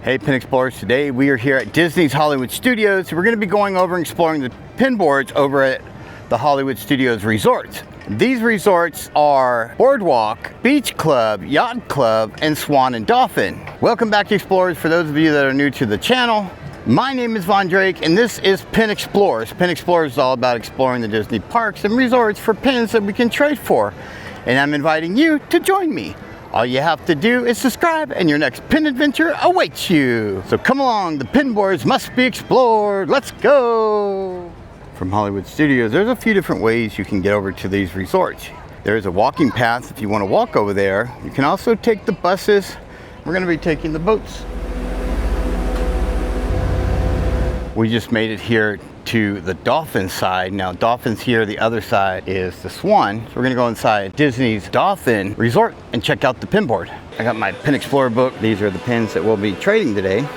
Hey Pin Explorers, today we are here at Disney's Hollywood Studios. We're going to be going over and exploring the pin boards over at the Hollywood Studios Resort. These resorts are Boardwalk, Beach Club, Yacht Club, and Swan and Dolphin. Welcome back to Explorers. For those of you that are new to the channel, my name is Von Drake and this is Pin Explorers. Pin Explorers is all about exploring the Disney parks and resorts for pins that we can trade for. And I'm inviting you to join me. All you have to do is subscribe and your next pin adventure awaits you. So come along, the pin boards must be explored. Let's go. From Hollywood Studios, there's a few different ways you can get over to these resorts. There's a walking path if you want to walk over there. You can also take the buses. We're going to be taking the boats. We just made it here to the Dolphin side. Now Dolphin's here, the other side is the Swan. So we're gonna go inside Disney's Dolphin Resort and check out the pin board. I got my Pin Explorer book. These are the pins that we'll be trading today.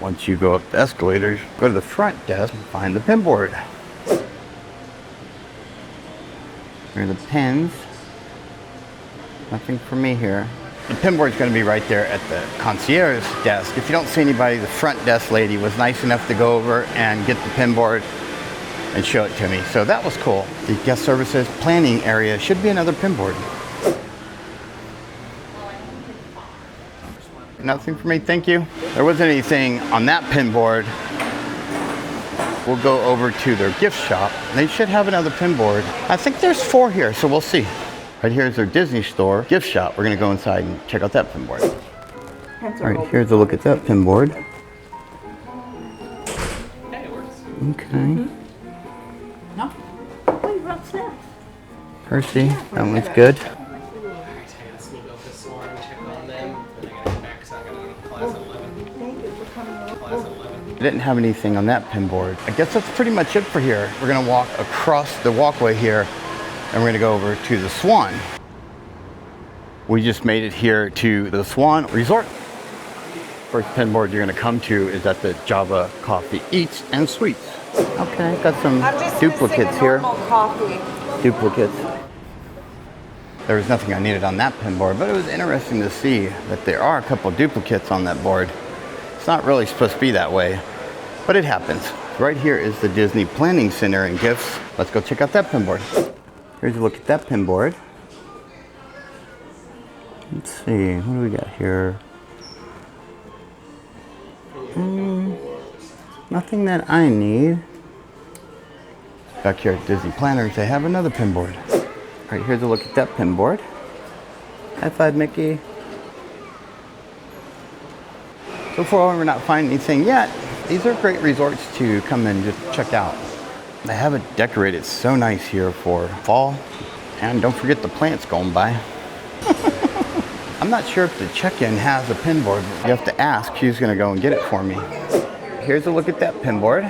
Once you go up the escalators, go to the front desk and find the pin board. Here are the pins. Nothing for me here. The pin board is going to be right there at the concierge desk. If you don't see anybody, the front desk lady was nice enough to go over and get the pin board and show it to me. So that was cool. The guest services planning area should be another pin board. Nothing for me, thank you. There wasn't anything on that pin board. We'll go over to their gift shop. They should have another pin board. I think there's 4 here, so we'll see. Right here is their Disney store gift shop. We're gonna go inside and check out that pin board. All right, here's a look at that pin board. Okay. No? Oh, you brought snacks. Percy, that one's good. I didn't have anything on that pin board. I guess that's pretty much it for here. We're gonna walk across the walkway here and we're gonna go over to the Swan. We just made it here to the Swan Resort. First pin board you're gonna come to is at the Java Coffee Eats and Sweets. Okay, got some duplicates here. Duplicates. There was nothing I needed on that pin board, but it was interesting to see that there are a couple duplicates on that board. It's not really supposed to be that way, but it happens. Right here is the Disney Planning Center and gifts. Let's go check out that pin board. Here's a look at that pin board. Let's see, what do we got here? Nothing that I need. Back here at Disney Planners, they have another pin board. All right, here's a look at that pin board. High five, Mickey. So far, we're not finding anything yet. These are great resorts to come and just check out. They have it decorated so nice here for fall. And don't forget the plants going by. I'm not sure if the check-in has a pin board. You have to ask. She's gonna go and get it for me. Here's a look at that pin board.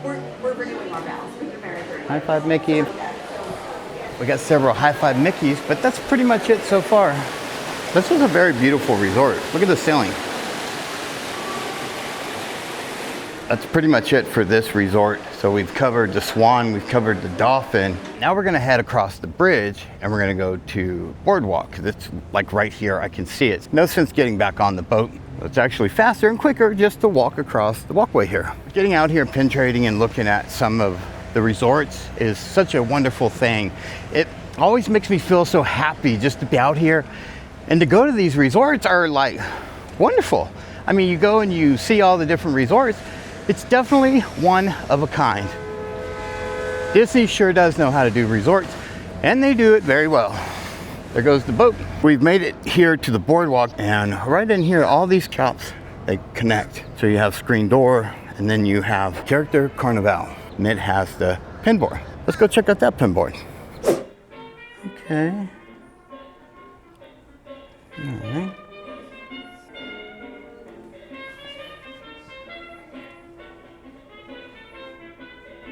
We're renewing our vows. High five, Mickey. We got several high five Mickeys, but that's pretty much it so far. This is a very beautiful resort. Look at the ceiling. That's pretty much it for this resort. So we've covered the Swan, we've covered the Dolphin. Now we're gonna head across the bridge and we're gonna go to Boardwalk. It's like right here, I can see it. No sense getting back on the boat. It's actually faster and quicker just to walk across the walkway here. Getting out here pin trading and looking at some of the resorts is such a wonderful thing. It always makes me feel so happy just to be out here, and to go to these resorts are like wonderful. I mean, you go and you see all the different resorts. It's definitely one of a kind. Disney sure does know how to do resorts, and they do it very well. There goes the boat. We've made it here to the boardwalk, and right in here, all these shops, they connect. So you have Screen Door, and then you have Character Carnival, and it has the pin board. Let's go check out that pin board. Okay. All right.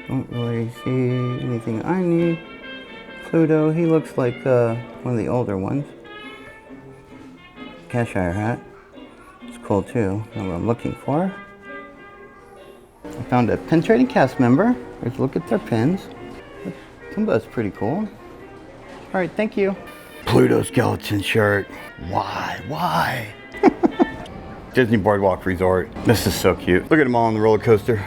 Don't really see anything I need. Pluto, he looks like one of the older ones. Cheshire hat. It's cool too. That's what I'm looking for. I found a pin trading cast member. Let's look at their pins. Simba's pretty cool. All right, thank you. Pluto skeleton shirt. Why? Disney Boardwalk Resort. This is so cute. Look at them all on the roller coaster.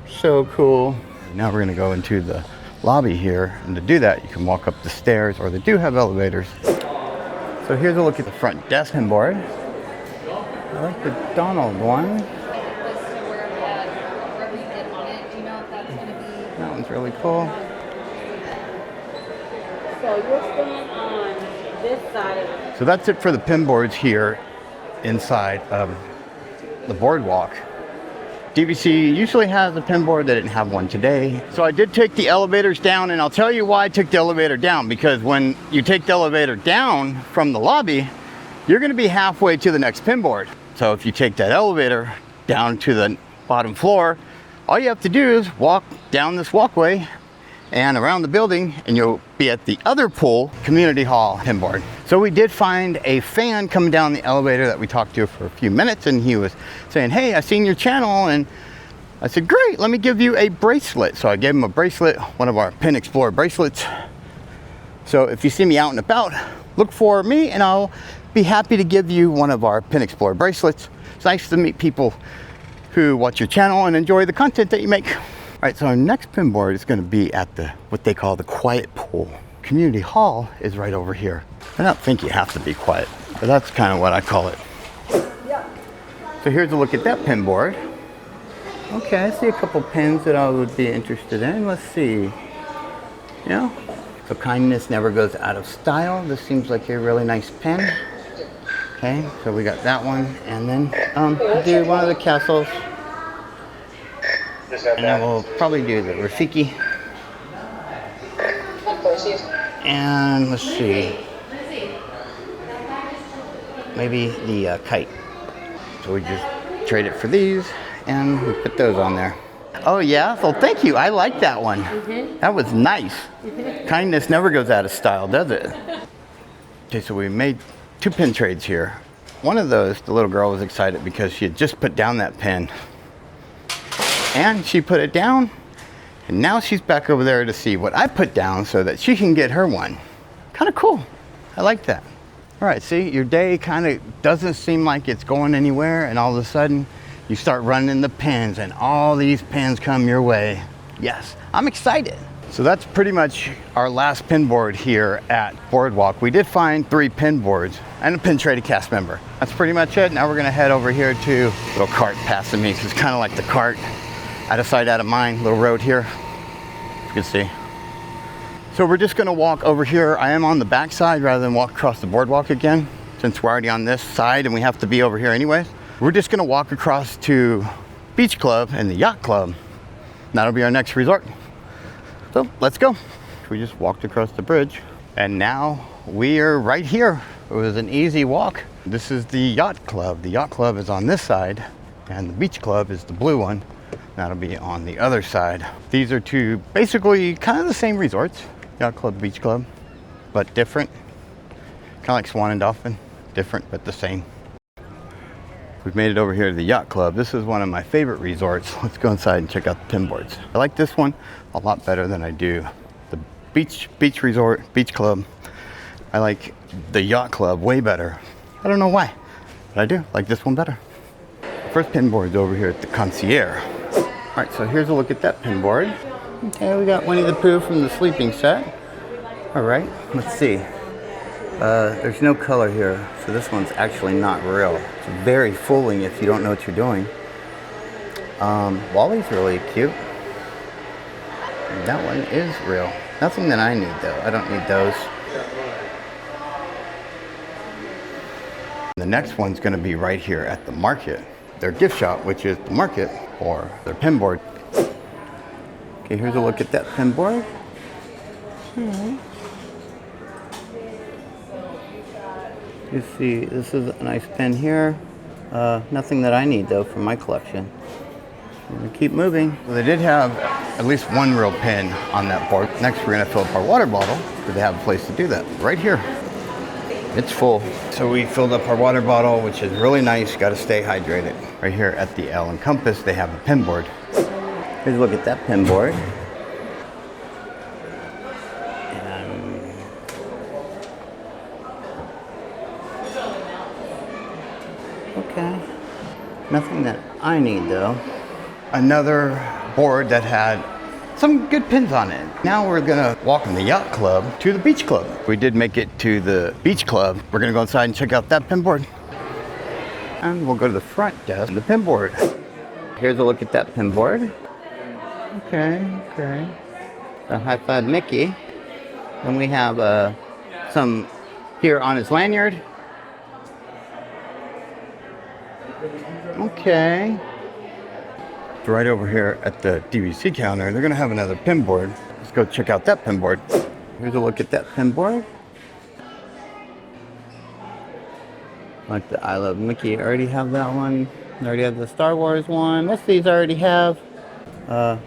So cool. Now we're gonna go into the lobby here, and to do that you can walk up the stairs, or they do have elevators. So here's a look at the front desk and board. I like the Donald one. That one's really cool. So you're staying on this side. So that's it for the pin boards here inside of the boardwalk. DVC usually has a pin board. They didn't have one today. So I did take the elevators down, and I'll tell you why I took the elevator down, because when you take the elevator down from the lobby, you're gonna be halfway to the next pin board. So if you take that elevator down to the bottom floor, all you have to do is walk down this walkway and around the building, and you'll be at the other pool, community hall pin board. So we did find a fan coming down the elevator that we talked to for a few minutes, and he was saying, hey, I seen your channel, and I said, great, let me give you a bracelet. So I gave him a bracelet, one of our Pin Explorer bracelets. So if you see me out and about, look for me, and I'll be happy to give you one of our Pin Explorer bracelets. It's nice to meet people who watch your channel and enjoy the content that you make. All right, so our next pin board is going to be at the what they call the quiet pool. Community hall is right over here. I don't think you have to be quiet, but that's kind of what I call it. So here's a look at that pin board. Okay, I see a couple pins that I would be interested in. Let's see. Yeah. So kindness never goes out of style. This seems like a really nice pin. Okay, so we got that one, and then do one of the castles. And then we'll probably do the Rafiki. And let's see. Maybe the kite. So we just trade it for these, and we put those on there. Oh yeah, well thank you. I like that one. That was nice. Kindness never goes out of style, does it? Okay, so we made 2 pin trades here. One of those, the little girl was excited because she had just put down that pin. And she put it down, and now she's back over there to see what I put down so that she can get her one. Kind of cool. I like that. All right, see, your day kind of doesn't seem like it's going anywhere, and all of a sudden you start running the pins, and all these pins come your way. Yes, I'm excited. So that's pretty much our last pin board here at Boardwalk. We did find 3 pin boards and a pin traded cast member. That's pretty much it. Now we're gonna head over here to a little cart passing me. It's kind of like the cart, out of sight, out of mind, little road here, you can see. So we're just gonna walk over here. I am on the back side rather than walk across the boardwalk again, since we're already on this side and we have to be over here anyways. We're just gonna walk across to Beach Club and the Yacht Club. That'll be our next resort. So let's go. We just walked across the bridge, and now we are right here. It was an easy walk. This is the Yacht Club. The Yacht Club is on this side, and the Beach Club is the blue one. That'll be on the other side. These are 2 basically kind of the same resorts, Yacht Club, Beach Club, but different. Kind of like Swan and Dolphin, different but the same. We've made it over here to the Yacht Club. This is one of my favorite resorts. Let's go inside and check out the pin boards. I like this one a lot better than I do the beach resort, Beach Club. I like the Yacht Club way better. I don't know why, but I do like this one better. First pin board's over here at the Concierge. All right, so here's a look at that pin board. Okay, we got Winnie the Pooh from the sleeping set. All right, let's see. There's no color here, so this one's actually not real. It's very fooling if you don't know what you're doing. Wally's really cute. That one is real. Nothing that I need though. I don't need those. The next one's gonna be right here at the market. Their gift shop, which is the market, or their pin board. Okay, here's a look at that pin board. You see, this is a nice pin here. Nothing that I need though for my collection. I'm gonna keep moving. Well, they did have at least one real pin on that board. Next, we're gonna fill up our water bottle, because they have a place to do that right here. It's full. So we filled up our water bottle, which is really nice. Got to stay hydrated. Right here at the L and Compass, they have a pin board. Here's a look at that pin board. Okay. Nothing that I need though. Another board that had some good pins on it. Now we're gonna walk from the Yacht Club to the Beach Club. We did make it to the Beach Club. We're gonna go inside and check out that pin board. And we'll go to the front desk, the pin board. Here's a look at that pin board. Okay. The High Five Mickey. And we have some here on his lanyard. Okay. Right over here at the DVC counter, they're gonna have another pin board. Let's go check out that pin board. Here's a look at that pin board. Like the I Love Mickey, I already have that one. I already have the Star Wars one. Most of these I already have.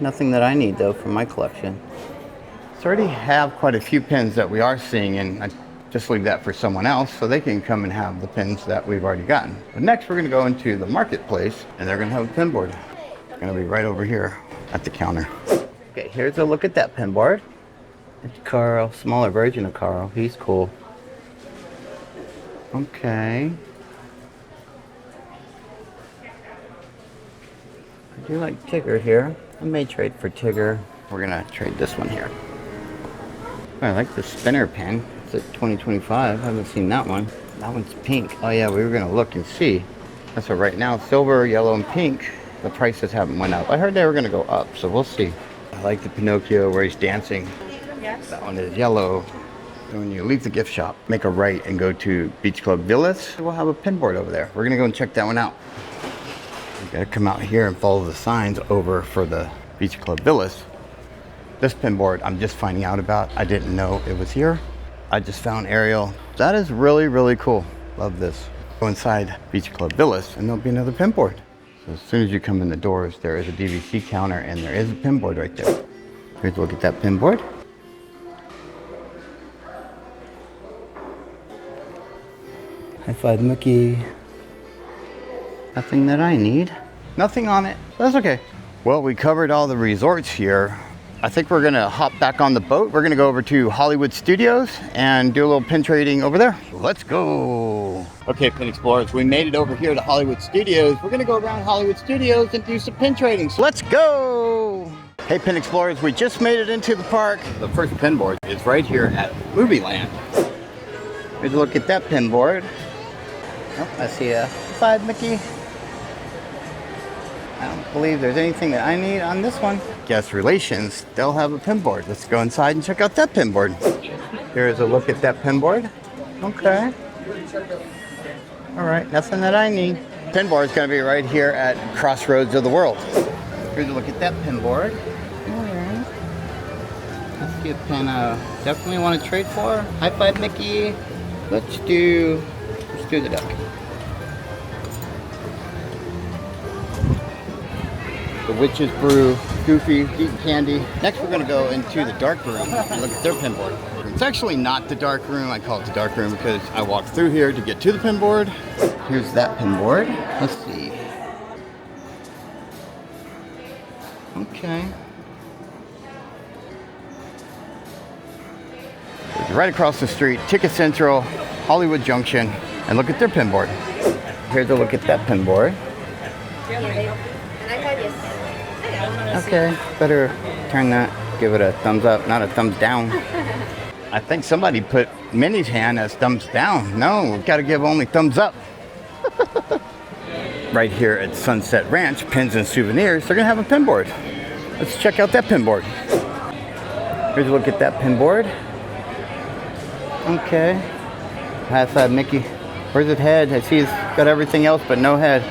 Nothing that I need though for my collection. So I already have quite a few pins that we are seeing, and I just leave that for someone else so they can come and have the pins that we've already gotten. But next we're gonna go into the marketplace and they're gonna have a pin board. Gonna be right over here at the counter. Okay, here's a look at that pin board. It's Carl, smaller version of Carl. He's cool. Okay. I do like Tigger here. I may trade for Tigger. We're gonna trade this one here. I like the spinner pin. It's at 2025. I haven't seen that one. That one's pink. Oh yeah, we were gonna look and see. That's what right now, silver, yellow, and pink. The prices haven't went up. I heard they were gonna go up, so we'll see. I like the Pinocchio where he's dancing. Yes. That one is yellow. When you leave the gift shop, make a right and go to Beach Club Villas. We'll have a pin board over there. We're gonna go and check that one out. You gotta come out here and follow the signs over for the Beach Club Villas. This pin board I'm just finding out about. I didn't know it was here. I just found Ariel. That is really, really cool. Love this. Go inside Beach Club Villas and there'll be another pin board. So as soon as you come in the doors, there is a DVC counter and there is a pin board right there. Here's a look at that pin board. High Five Mickey. Nothing that I need. Nothing on it. That's okay. Well, we covered all the resorts here. I think we're gonna hop back on the boat. We're gonna go over to Hollywood Studios and do a little pin trading over there. Let's go. Okay, Pin Explorers, we made it over here to Hollywood Studios. We're gonna go around Hollywood Studios and do some pin trading. So let's go. Hey, Pin Explorers, we just made it into the park. The first pin board is right here at Movie Land. Here's a look at that pin board. Oh, I see a 5 Mickey. I don't believe there's anything that I need on this one. Guest relations, they'll have a pin board. Let's go inside and check out that pin board. Here's a look at that pin board. Okay. All right, nothing that I need. Pin board is gonna be right here at Crossroads of the World. Here's a look at that pin board. All right. Let's see a pin I definitely want to trade for. High Five Mickey. Let's do the duck. The Witch's Brew, Goofy, Eating Candy. Next we're gonna go into the dark room and look at their pin board. It's actually not the dark room. I call it the dark room because I walked through here to get to the pin board. Here's that pin board. Let's see. Okay. It's right across the street, Ticket Central, Hollywood Junction, and look at their pin board. Here's a look at that pin board. Okay, better turn that, give it a thumbs up, not a thumbs down. I think somebody put Minnie's hand as thumbs down. No, we've got to give only thumbs up. Right here at Sunset Ranch, Pins and Souvenirs, they're gonna have a pin board. Let's check out that pin board. Here's a look at that pin board. Okay. High Five Mickey. Where's his head? I see he's got everything else but no head.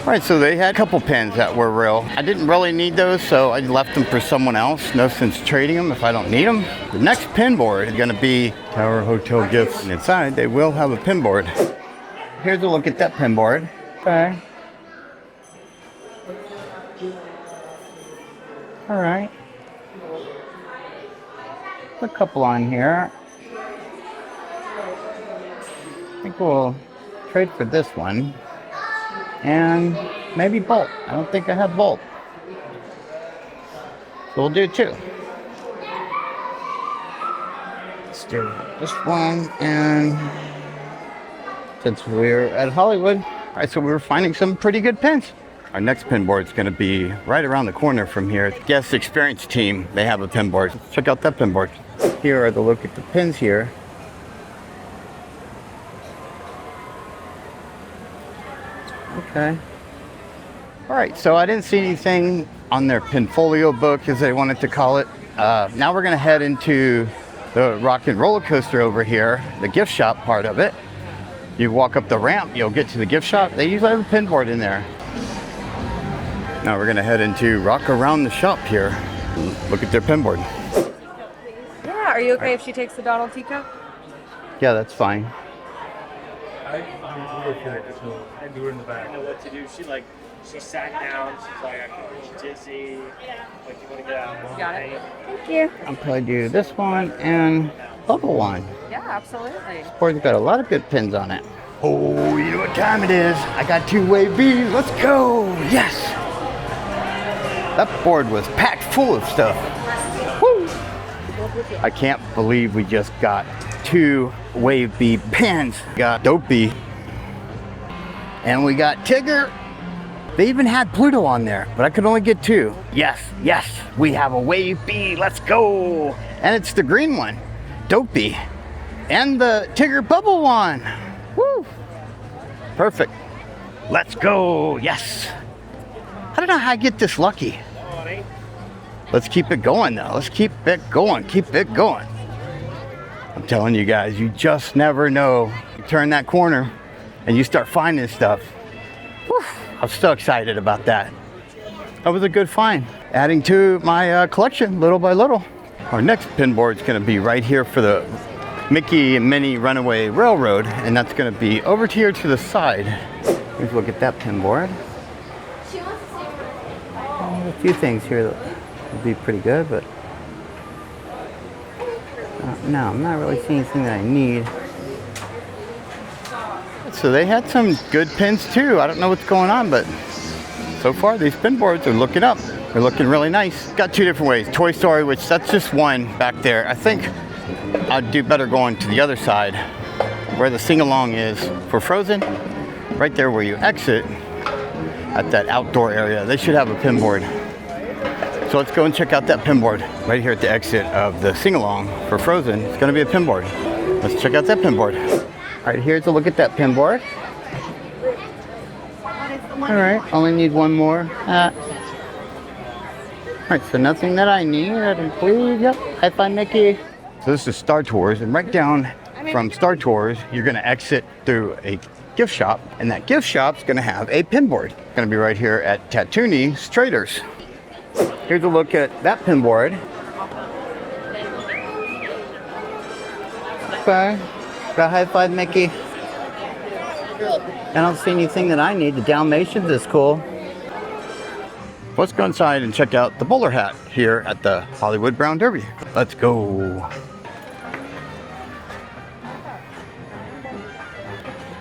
All right, so they had a couple pins that were real. I didn't really need those, so I left them for someone else. No sense trading them if I don't need them. The next pin board is gonna be Tower Hotel Gifts. And inside, they will have a pin board. Here's a look at that pin board. Okay. All right. A couple on here. I think we'll trade for this one. And maybe Bolt. I don't think I have Bolt. So we'll do two. Let's do this one. And since we're at Hollywood, All right, so we were finding some pretty good pins. Our next pin board is going to be right around the corner from here. Guest experience team, they have a pin board. Check out that pin board. Here are the look at the pins here. Okay. All right, so I didn't see anything on their pinfolio book, as they wanted to call it. Now we're gonna head into the rock and roller coaster over here, the gift shop part of it. You walk up the ramp, you'll get to the gift shop. They usually have a pin board in there. Now we're gonna head into Rock Around the Shop here. Look at their pin board. Yeah, are you okay if she takes the Donald teacup? Yeah, that's fine. I do her in the back. I know what to do. She sat down. She's like, I feel a little dizzy. Like, you want to get out? Got it. Thank you. I'll probably do this one and bubble one. Yeah, absolutely. This board's got a lot of good pins on it. Oh, you know what time it is? I got two-way B's. Let's go. Yes. That board was packed full of stuff. Woo. I can't believe we just got two Wave B pins. Got Dopey. And we got Tigger. They even had Pluto on there, but I could only get two. Yes, yes, we have a Wave B. Let's go. And it's the green one, Dopey. And the Tigger Bubble one. Woo. Perfect. Let's go. Yes. I don't know how I get this lucky. Let's keep it going though. Let's keep it going. Keep it going. I'm telling you guys, you just never know. You turn that corner and you start finding stuff. Whew, I'm so excited about that. That was a good find. Adding to my collection little by little. Our next pin board is going to be right here for the Mickey and Minnie Runaway Railroad, and that's going to be over here to the side. Let's look at that pin board. A few things here that would be pretty good, but no, I'm not really seeing anything that I need. So they had some good pins too. I don't know what's going on, but so far these pin boards are looking up. They're looking really nice. Got two different ways. Toy Story, which that's just one back there. I think I'd do better going to the other side where the sing-along is for Frozen. Right there where you exit at that outdoor area. They should have a pin board. So let's go and check out that pin board. Right here at the exit of the sing-along for Frozen, it's gonna be a pin board. Let's check out that pin board. All right, here's a look at that pin board. All right, only need one more. All right, so nothing that I need, I believe. Yep, High Five Mickey. So this is Star Tours, and right down from Star Tours, you're gonna exit through a gift shop, and that gift shop's gonna have a pin board. It's gonna be right here at Tatoonie's Traders. Here's a look at that pin board. Okay, got High Five Mickey. I don't see anything that I need. The Dalmatians is cool. Let's go inside and check out the bowler hat here at the Hollywood Brown Derby. Let's go.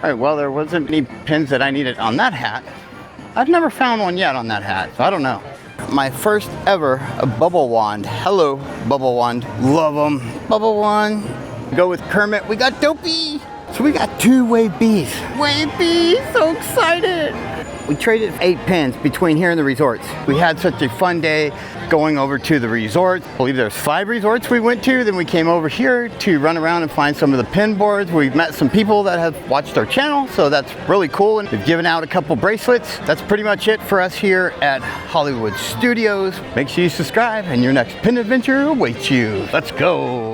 All right, well, there wasn't any pins that I needed on that hat. I've never found one yet on that hat, so I don't know. My first ever bubble wand. Hello, bubble wand. Love them. Bubble wand. Go with Kermit. We got Dopey. So we got two Wave Bs. Wave Bs, so excited. We traded 8 pins between here and the resorts. We had such a fun day going over to the resorts. I believe there's 5 resorts we went to. Then we came over here to run around and find some of the pin boards. We've met some people that have watched our channel, so that's really cool. And we've given out a couple bracelets. That's pretty much it for us here at Hollywood Studios. Make sure you subscribe and your next pin adventure awaits you. Let's go.